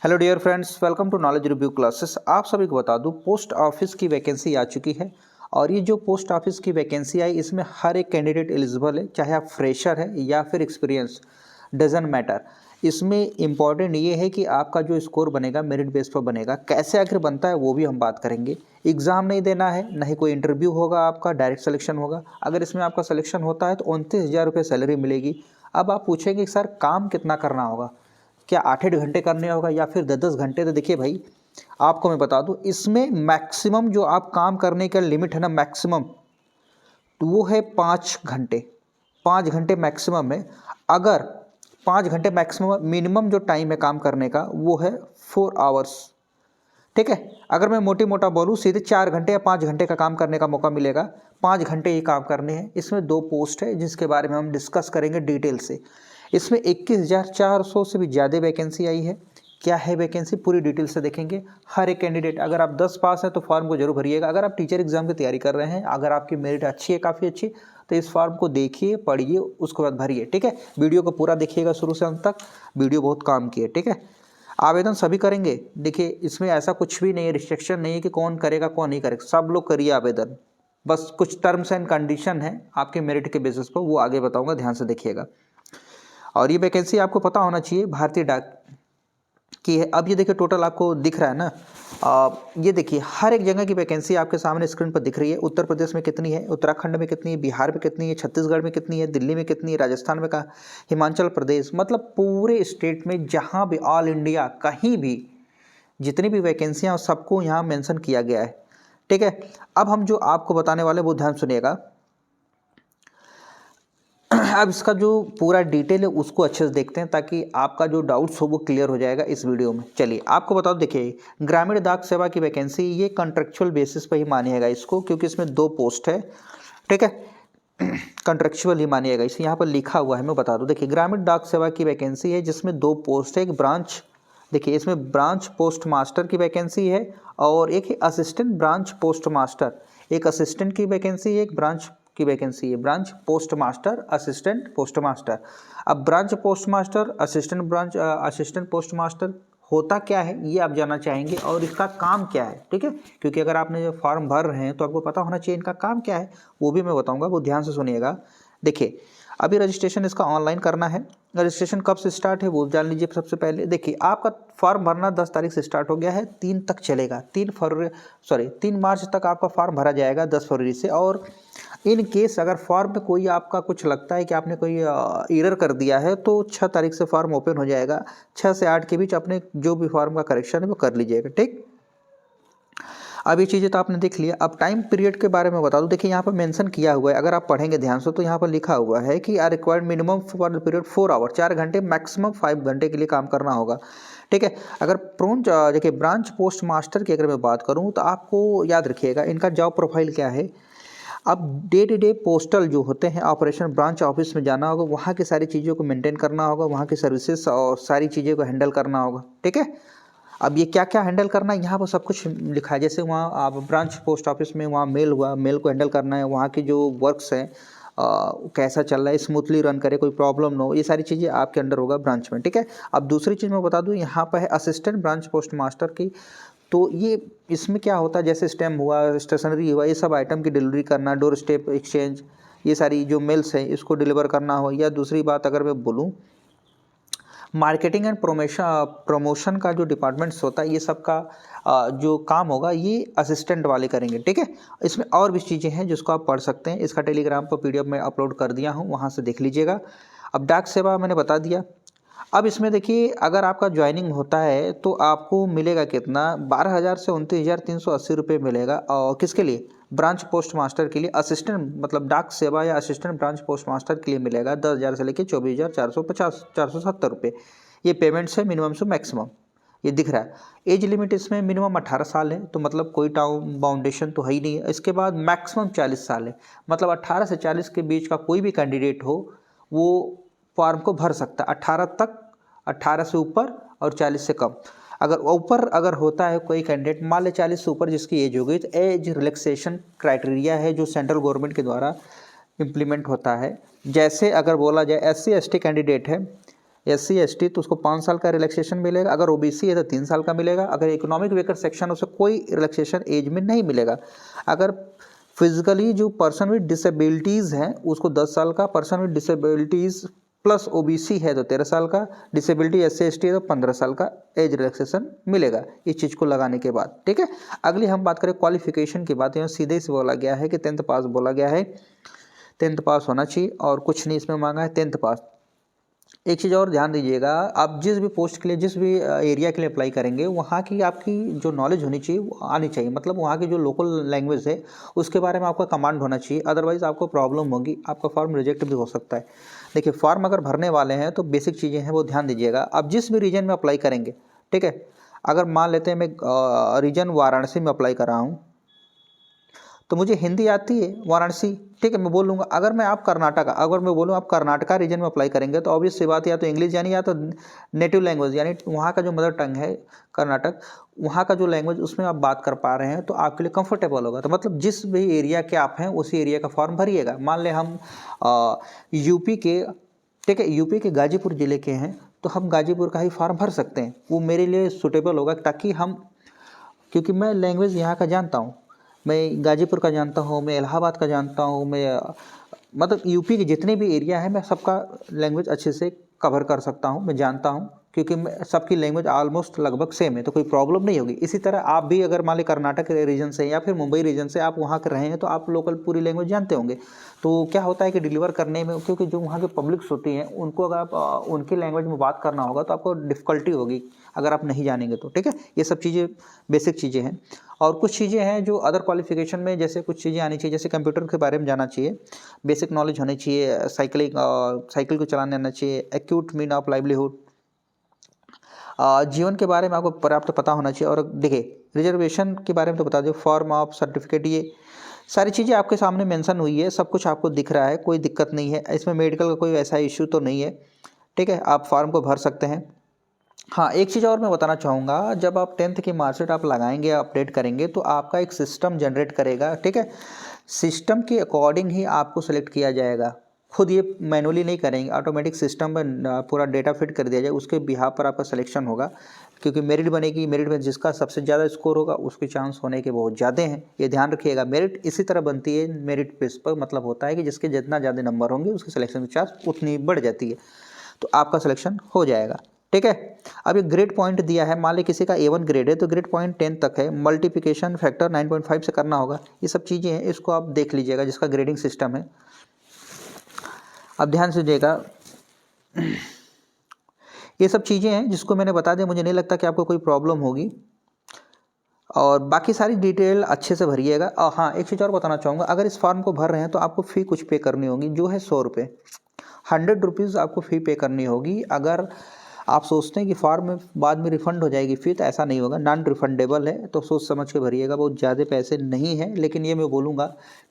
Hello dear friends, welcome to knowledge review classes. आप सभी को बता दूं, पोस्ट ऑफिस की वैकेंसी आ चुकी है और ये जो पोस्ट ऑफिस की वैकेंसी आई इसमें हर एक कैंडिडेट एलिजिबल है, चाहे आप फ्रेशर है या फिर एक्सपीरियंस, डजन मैटर। इसमें इम्पॉर्टेंट ये है कि आपका जो स्कोर बनेगा मेरिट बेस पर बनेगा। कैसे आखिर बनता है वो भी हम बात करेंगे। एग्ज़ाम नहीं देना है, ना ही कोई इंटरव्यू होगा, आपका डायरेक्ट सिलेक्शन होगा। अगर इसमें आपका सिलेक्शन होता है तो 29,000 रुपये सैलरी मिलेगी। अब आप पूछेंगे सर काम कितना करना होगा, क्या 8-8 घंटे करने होगा या फिर 10-10 घंटे। तो देखिए भाई, आपको मैं बता दूं, इसमें मैक्सिमम जो आप काम करने का लिमिट है ना, मैक्सिमम तो वो है 5 घंटे। 5 घंटे मैक्सिमम है। अगर 5 घंटे मैक्सिमम, मिनिमम जो टाइम है काम करने का वो है 4 आवर्स। ठीक है। अगर मैं मोटी मोटा बोलूँ, सीधे 4 घंटे या 5 घंटे का काम करने का मौका मिलेगा। 5 घंटे ही काम करने हैं। इसमें 2 पोस्ट है जिसके बारे में हम डिस्कस करेंगे डिटेल से। इसमें 21,400 से भी ज़्यादा वैकेंसी आई है। क्या है वैकेंसी, पूरी डिटेल से देखेंगे। हर एक कैंडिडेट, अगर आप 10 पास हैं तो फॉर्म को जरूर भरिएगा। अगर आप टीचर एग्जाम की तैयारी कर रहे हैं, अगर आपकी मेरिट अच्छी है, काफ़ी अच्छी, तो इस फॉर्म को देखिए, पढ़िए, उसके बाद भरिए। ठीक है। वीडियो को पूरा देखिएगा शुरू से अंत तक, वीडियो बहुत काम की है। ठीक है। आवेदन सभी करेंगे। देखिए, इसमें ऐसा कुछ भी नहीं है, रिस्ट्रिक्शन नहीं है कि कौन करेगा कौन नहीं करेगा। सब लोग करिए आवेदन। बस कुछ टर्म्स एंड कंडीशन है आपके मेरिट के बेसिस पर, वो आगे बताऊंगा, ध्यान से देखिएगा। और ये वैकेंसी आपको पता होना चाहिए भारतीय डाक की है। अब ये देखिए, टोटल आपको दिख रहा है ना। ये देखिए, हर एक जगह की वैकेंसी आपके सामने स्क्रीन पर दिख रही है। उत्तर प्रदेश में कितनी है, उत्तराखंड में कितनी है, बिहार में कितनी है, छत्तीसगढ़ में कितनी है, दिल्ली में कितनी है, राजस्थान में कहाँ, हिमाचल प्रदेश, मतलब पूरे स्टेट में जहाँ भी, ऑल इंडिया कहीं भी जितनी भी वैकेंसियाँ सबको यहाँ मेंशन किया गया है। ठीक है। अब हम जो आपको बताने वाले वो ध्यान सुनिएगा। अब इसका जो पूरा डिटेल है उसको अच्छे से देखते हैं, ताकि आपका जो डाउट्स हो वो क्लियर हो जाएगा इस वीडियो में। चलिए आपको बताओ, देखिए, ग्रामीण डाक सेवा की वैकेंसी, ये कॉन्ट्रेक्चुअल बेसिस पर ही मानिएगा इसको, क्योंकि इसमें 2 पोस्ट है। ठीक है। कॉन्ट्रेक्चुअल ही मानिएगा इसे, यहाँ पर लिखा हुआ है, मैं बता दूँ। देखिए, ग्रामीण डाक सेवा की वैकेंसी है जिसमें 2 पोस्ट है। एक ब्रांच, देखिए इसमें ब्रांच पोस्ट मास्टर की वैकेंसी है और एक है असिस्टेंट ब्रांच पोस्ट मास्टर। एक असिस्टेंट की वैकेंसी है, एक ब्रांच की वैकेंसी है। Branch post master, assistant post master. अब branch post master, assistant branch assistant post master होता क्या है ये आप जानना चाहेंगे, और इसका काम क्या है। ठीक है। क्योंकि अगर आपने जो फॉर्म भर रहे हैं तो आपको पता होना चाहिए इनका काम क्या है, वो भी मैं बताऊंगा, वो ध्यान से सुनिएगा। देखिए, अभी रजिस्ट्रेशन इसका ऑनलाइन करना है। रजिस्ट्रेशन कब से स्टार्ट है वो जान लीजिए। सबसे पहले देखिए, आपका फॉर्म भरना 10 तारीख से स्टार्ट हो गया है, 3 तक चलेगा। 3 मार्च तक आपका फॉर्म भरा जाएगा, 10 फरवरी से। और इन केस अगर फॉर्म में कोई आपका कुछ लगता है कि आपने कोई एरर कर दिया है तो 6 तारीख से फॉर्म ओपन हो जाएगा। 6 से 8 के बीच अपने जो भी फॉर्म का करेक्शन है वो कर लीजिएगा। ठीक। अब ये चीज़ें तो आपने देख लिया। अब टाइम पीरियड के बारे में बता दूं। देखिए, यहाँ पर मेंशन किया हुआ है, अगर आप पढ़ेंगे ध्यान से तो यहाँ पर लिखा हुआ है कि are required minimum for the period 4 hour, 4 घंटे, मैक्सिमम 5 घंटे के लिए काम करना होगा। ठीक है। अगर देखिए, ब्रांच पोस्ट मास्टर की अगर मैं बात करूँ तो आपको याद रखिएगा इनका जॉब प्रोफाइल क्या है। अब डे टू डे पोस्टल जो होते हैं ऑपरेशन, ब्रांच ऑफिस में जाना होगा, वहाँ की सारी चीज़ों को मेंटेन करना होगा, वहाँ की सर्विसेज और सारी चीज़ों को हैंडल करना होगा। ठीक है। अब ये क्या क्या हैंडल करना है यहाँ पर सब कुछ लिखा है। जैसे वहाँ आप ब्रांच पोस्ट ऑफिस में वहाँ मेल हुआ, मेल को हैंडल करना है, वहाँ की जो वर्क्स हैं कैसा चल रहा है, स्मूथली रन करे, कोई प्रॉब्लम ना हो, ये सारी चीज़ें आपके अंडर होगा ब्रांच में। ठीक है। अब दूसरी चीज़ मैं बता दूँ, यहाँ पर है असिस्टेंट ब्रांच पोस्ट मास्टर की। तो ये इसमें क्या होता है, जैसे स्टैम्प हुआ, स्टेशनरी हुआ, ये सब आइटम की डिलीवरी करना, डोर स्टेप एक्सचेंज, ये सारी जो मेल्स हैं इसको डिलीवर करना हो। या दूसरी बात अगर मैं बोलूँ, मार्केटिंग एंड प्रमोशन का जो डिपार्टमेंट्स होता है, ये सब का जो काम होगा ये असिस्टेंट वाले करेंगे। ठीक है। इसमें और भी चीज़ें हैं जिसको आप पढ़ सकते हैं। इसका टेलीग्राम पर PDF में अपलोड कर दिया हूँ, वहाँ से देख लीजिएगा। अब डाक सेवा मैंने बता दिया। अब इसमें देखिए, अगर आपका ज्वाइनिंग होता है तो आपको मिलेगा कितना, 12,000 से 29,380 रुपये मिलेगा। और किसके लिए, ब्रांच पोस्ट मास्टर के लिए, असिस्टेंट मतलब डाक सेवा या असिस्टेंट ब्रांच पोस्ट मास्टर के लिए मिलेगा 10,000 से लेकर 24,450 470 रुपये। ये पेमेंट्स है मिनिमम से मैक्सिमम, ये दिख रहा है। एज लिमिट इसमें मिनिमम 18 साल है, तो मतलब कोई टाउन बाउंडेशन तो है ही नहीं है। इसके बाद मैक्सिमम 40 साल है, मतलब 18 से 40 के बीच का कोई भी कैंडिडेट हो वो फॉर्म को भर सकता है। 18 तक, 18 से ऊपर और 40 से कम। अगर ऊपर अगर होता है कोई कैंडिडेट, मान ले 40 से ऊपर जिसकी एज हो गई, तो एज रिलैक्सेशन क्राइटेरिया है जो सेंट्रल गवर्नमेंट के द्वारा इम्प्लीमेंट होता है। जैसे अगर बोला जाए SC ST कैंडिडेट है, SC ST तो उसको 5 साल का रिलैक्सेशन मिलेगा, अगर OBC है तो 3 साल का मिलेगा, अगर इकोनॉमिक वीकर सेक्शन उसे कोई रिलैक्सेशन एज में नहीं मिलेगा। अगर फिजिकली जो पर्सन विद डिसेबिलिटीज़ हैं उसको 10 साल का, person with disabilities plus OBC है तो 13 साल का, डिसेबिलिटी SC ST है तो 15 साल का एज रिलैक्सेशन मिलेगा इस चीज़ को लगाने के बाद। ठीक है, अगली हम बात करें क्वालिफिकेशन की बात, यहाँ सीधे से बोला गया है कि 10th पास बोला गया है, 10th पास होना चाहिए और कुछ नहीं इसमें मांगा है, 10th पास। एक चीज़ और ध्यान दीजिएगा, आप जिस भी पोस्ट के लिए, जिस भी एरिया के लिए अप्लाई करेंगे, वहाँ की आपकी जो नॉलेज होनी चाहिए वो आनी चाहिए, मतलब वहाँ की जो लोकल लैंग्वेज है उसके बारे में आपका कमांड होना चाहिए, अदरवाइज़ आपको प्रॉब्लम होगी, आपका फॉर्म रिजेक्ट भी हो सकता है। देखिए, फॉर्म अगर भरने वाले हैं तो बेसिक चीज़ें हैं वो ध्यान दीजिएगा। आप जिस भी रीजन में अप्लाई करेंगे, ठीक है, अगर मान लेते हैं मैं रीजन वाराणसी में अप्लाई कर रहा हूँ तो मुझे हिंदी आती है वाराणसी, ठीक है, मैं बोल लूँगा। अगर मैं बोलूँ आप कर्नाटका रीजन में अप्लाई करेंगे तो ऑब्वियस सी बात, या तो इंग्लिश यानी या तो नेटिव लैंग्वेज यानी वहाँ का जो मदर टंग है कर्नाटक, वहाँ का जो लैंग्वेज उसमें आप बात कर पा रहे हैं तो आपके लिए कंफर्टेबल होगा। तो मतलब जिस भी एरिया के आप हैं उसी एरिया का फॉर्म भरिएगा। मान लें हम यूपी के, ठीक है, यूपी के गाजीपुर ज़िले के हैं तो हम गाजीपुर का ही फॉर्म भर सकते हैं, वो मेरे लिए सूटेबल होगा, ताकि क्योंकि मैं लैंग्वेज यहाँ का जानता हूँ, मैं गाजीपुर का जानता हूँ, मैं इलाहाबाद का जानता हूँ, मैं मतलब यूपी के जितने भी एरिया है मैं सबका लैंग्वेज अच्छे से कवर कर सकता हूँ, मैं जानता हूँ, क्योंकि मैं सबकी लैंग्वेज ऑलमोस्ट लगभग सेम है, तो कोई प्रॉब्लम नहीं होगी। इसी तरह आप भी अगर मान ली कर्नाटक रीजन से या फिर मुंबई रीजन से आप वहाँ के रहे हैं तो आप लोकल पूरी लैंग्वेज जानते होंगे। तो क्या होता है कि डिलीवर करने में, क्योंकि जो वहाँ के पब्लिक्स होती हैं उनको अगर आप उनकी लैंग्वेज में बात करना होगा तो आपको डिफ़िकल्टी होगी अगर आप नहीं जानेंगे तो। ठीक है, ये सब चीज़ें बेसिक चीज़ें हैं। और कुछ चीज़ें हैं जो अदर क्वालिफिकेशन में, जैसे कुछ चीज़ें आनी चाहिए, जैसे कंप्यूटर के बारे में जानना चाहिए, बेसिक नॉलेज होनी चाहिए, साइकिल को चलाने आना चाहिए, एक्यूट मीन ऑफ लाइवलीहुड, जीवन के बारे में आपको पर्याप्त पता होना चाहिए। और देखिए, रिजर्वेशन के बारे में तो बता दो, फॉर्म ऑफ सर्टिफिकेट, ये सारी चीज़ें आपके सामने मेंशन हुई है, सब कुछ आपको दिख रहा है, कोई दिक्कत नहीं है इसमें, मेडिकल का कोई ऐसा इश्यू तो नहीं है। ठीक है, आप फॉर्म को भर सकते हैं। हाँ, एक चीज़ और मैं बताना चाहूँगा, जब आप 10th की मार्कशीट आप लगाएंगे, अपडेट करेंगे तो आपका एक सिस्टम जनरेट करेगा। ठीक है, सिस्टम के अकॉर्डिंग ही आपको सेलेक्ट किया जाएगा, खुद ये मैनुअली नहीं करेंगे, ऑटोमेटिक सिस्टम में पूरा डेटा फिट कर दिया जाए, उसके बिहाफ पर आपका सिलेक्शन होगा, क्योंकि मेरिट बनेगी, मेरिट में जिसका सबसे ज़्यादा स्कोर होगा उसके चांस होने के बहुत ज़्यादा हैं, ये ध्यान रखिएगा। मेरिट इसी तरह बनती है, मेरिट बेस पर, मतलब होता है कि जिसके जितना ज़्यादा नंबर होंगे उसके सिलेक्शन की चांस उतनी बढ़ जाती है, तो आपका सिलेक्शन हो जाएगा। ठीक है, अब ये ग्रेड पॉइंट दिया है, मान ली किसी का A1 ग्रेड है तो ग्रेड पॉइंट 10 तक है, मल्टीप्लिकेशन फैक्टर 9.5 से करना होगा, ये सब चीज़ें हैं, इसको आप देख लीजिएगा जिसका ग्रेडिंग सिस्टम है। अब ध्यान से देखिएगा, ये सब चीज़ें हैं जिसको मैंने बता दिया, मुझे नहीं लगता कि आपको कोई प्रॉब्लम होगी, और बाकी सारी डिटेल अच्छे से भरिएगा। और हाँ, एक चीज़ और बताना चाहूँगा, अगर इस फॉर्म को भर रहे हैं तो आपको फ़ी कुछ पे करनी होगी, जो है 100 रुपये, 100 रुपीज़ आपको फ़ी पे करनी होगी। अगर आप सोचते हैं कि फॉर्म में बाद में रिफ़ंड हो जाएगी फ़ी, तो ऐसा नहीं होगा, नॉन रिफंडेबल है, तो सोच समझ के भरिएगा, बहुत ज़्यादा पैसे नहीं हैं। लेकिन ये मैं बोलूँगा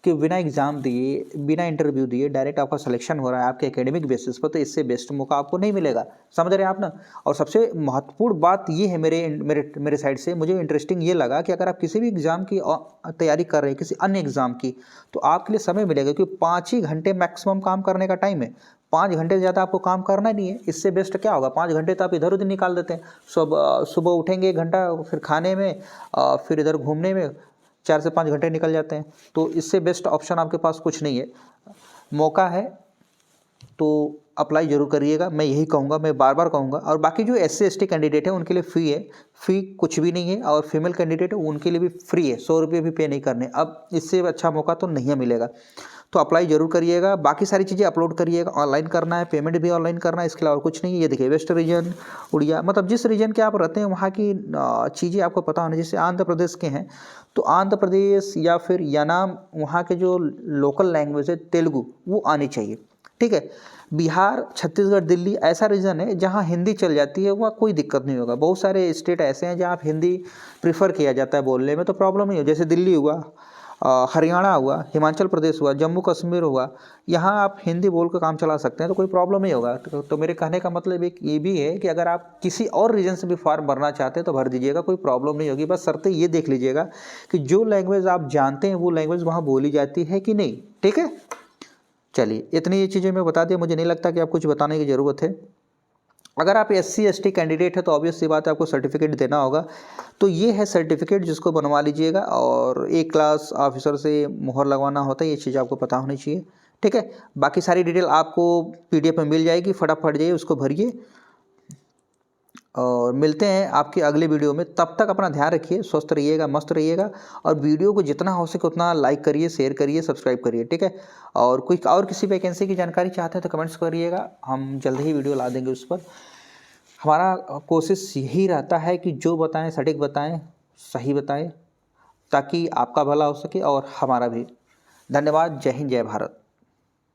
कि बिना एग्ज़ाम दिए, बिना इंटरव्यू दिए डायरेक्ट आपका सिलेक्शन हो रहा है आपके एकेडमिक बेसिस पर, तो इससे बेस्ट मौका आपको नहीं मिलेगा, समझ रहे हैं आप ना। और सबसे महत्वपूर्ण बात ये है मेरे साइड से, मुझे इंटरेस्टिंग ये लगा कि अगर आप किसी भी एग्ज़ाम की तैयारी कर रहे हैं, किसी अन्य एग्ज़ाम की, तो आपके लिए समय मिलेगा, क्योंकि 5 ही घंटे मैक्सिमम काम करने का टाइम है, 5 घंटे से ज़्यादा आपको काम करना नहीं है। इससे बेस्ट क्या होगा, 5 घंटे तो आप इधर उधर निकाल देते हैं, सुबह उठेंगे 1 घंटा, फिर खाने में, फिर इधर घूमने में 4 से 5 घंटे निकल जाते हैं। तो इससे बेस्ट ऑप्शन आपके पास कुछ नहीं है, मौका है तो अप्लाई जरूर करिएगा, मैं यही कहूँगा, मैं बार बार कहूँगा। और बाकी जो SC ST कैंडिडेट है उनके लिए फ़ी है, फ़ी कुछ भी नहीं है, और फीमेल कैंडिडेट है उनके लिए भी फ्री है, 100 रुपये भी पे नहीं करने। अब इससे अच्छा मौका तो नहीं मिलेगा, तो अप्लाई जरूर करिएगा। बाकी सारी चीज़ें अपलोड करिएगा, ऑनलाइन करना है, पेमेंट भी ऑनलाइन करना है, इसके अलावा कुछ नहीं है। ये देखिए, वेस्ट रीजन, उड़िया, मतलब जिस रीजन के आप रहते हैं वहाँ की चीज़ें आपको पता होनी। जैसे आंध्र प्रदेश के हैं तो आंध्र प्रदेश या फिर यानाम, वहाँ के जो लोकल लैंग्वेज है तेलुगु, वो आनी चाहिए। ठीक है, बिहार, छत्तीसगढ़, दिल्ली ऐसा रीजन है जहाँ हिंदी चल जाती है, वहाँ कोई दिक्कत नहीं होगा। बहुत सारे स्टेट ऐसे हैं जहाँ आप हिंदी प्रीफर किया जाता है बोलने में, तो प्रॉब्लम नहीं हो। जैसे दिल्ली हुआ, हरियाणा हुआ, हिमाचल प्रदेश हुआ, जम्मू कश्मीर हुआ, यहाँ आप हिंदी बोल कर काम चला सकते हैं, तो कोई प्रॉब्लम नहीं होगा। तो मेरे कहने का मतलब एक ये भी है कि अगर आप किसी और रीजन से भी फॉर्म भरना चाहते हैं तो भर दीजिएगा, कोई प्रॉब्लम नहीं होगी। बस शर्तें ये देख लीजिएगा कि जो लैंग्वेज आप जानते हैं वो लैंग्वेज वहाँ बोली जाती है कि नहीं। ठीक है, चलिए, इतनी ये चीज़ें मैं बता दिया, मुझे नहीं लगता कि आप कुछ बताने की ज़रूरत है। अगर आप SC/ST कैंडिडेट है तो ऑब्वियस सी बात है आपको सर्टिफिकेट देना होगा। तो ये है सर्टिफिकेट, जिसको बनवा लीजिएगा, और एक क्लास ऑफिसर से मोहर लगवाना होता है, ये चीज़ आपको पता होनी चाहिए। ठीक है, बाकी सारी डिटेल आपको PDF में मिल जाएगी, फटाफट जाइए उसको भरिए, और मिलते हैं आपके अगले वीडियो में। तब तक अपना ध्यान रखिए, स्वस्थ रहिएगा, मस्त रहिएगा, और वीडियो को जितना हो सके उतना लाइक करिए, शेयर करिए, सब्सक्राइब करिए। ठीक है, और कोई और किसी वैकेंसी की जानकारी चाहते हैं तो कमेंट्स करिएगा, हम जल्द ही वीडियो ला देंगे उस पर। हमारा कोशिश यही रहता है कि जो बताएं सटीक बताएं, सही बताएं, ताकि आपका भला हो सके और हमारा भी। धन्यवाद। जय हिंद, जय भारत।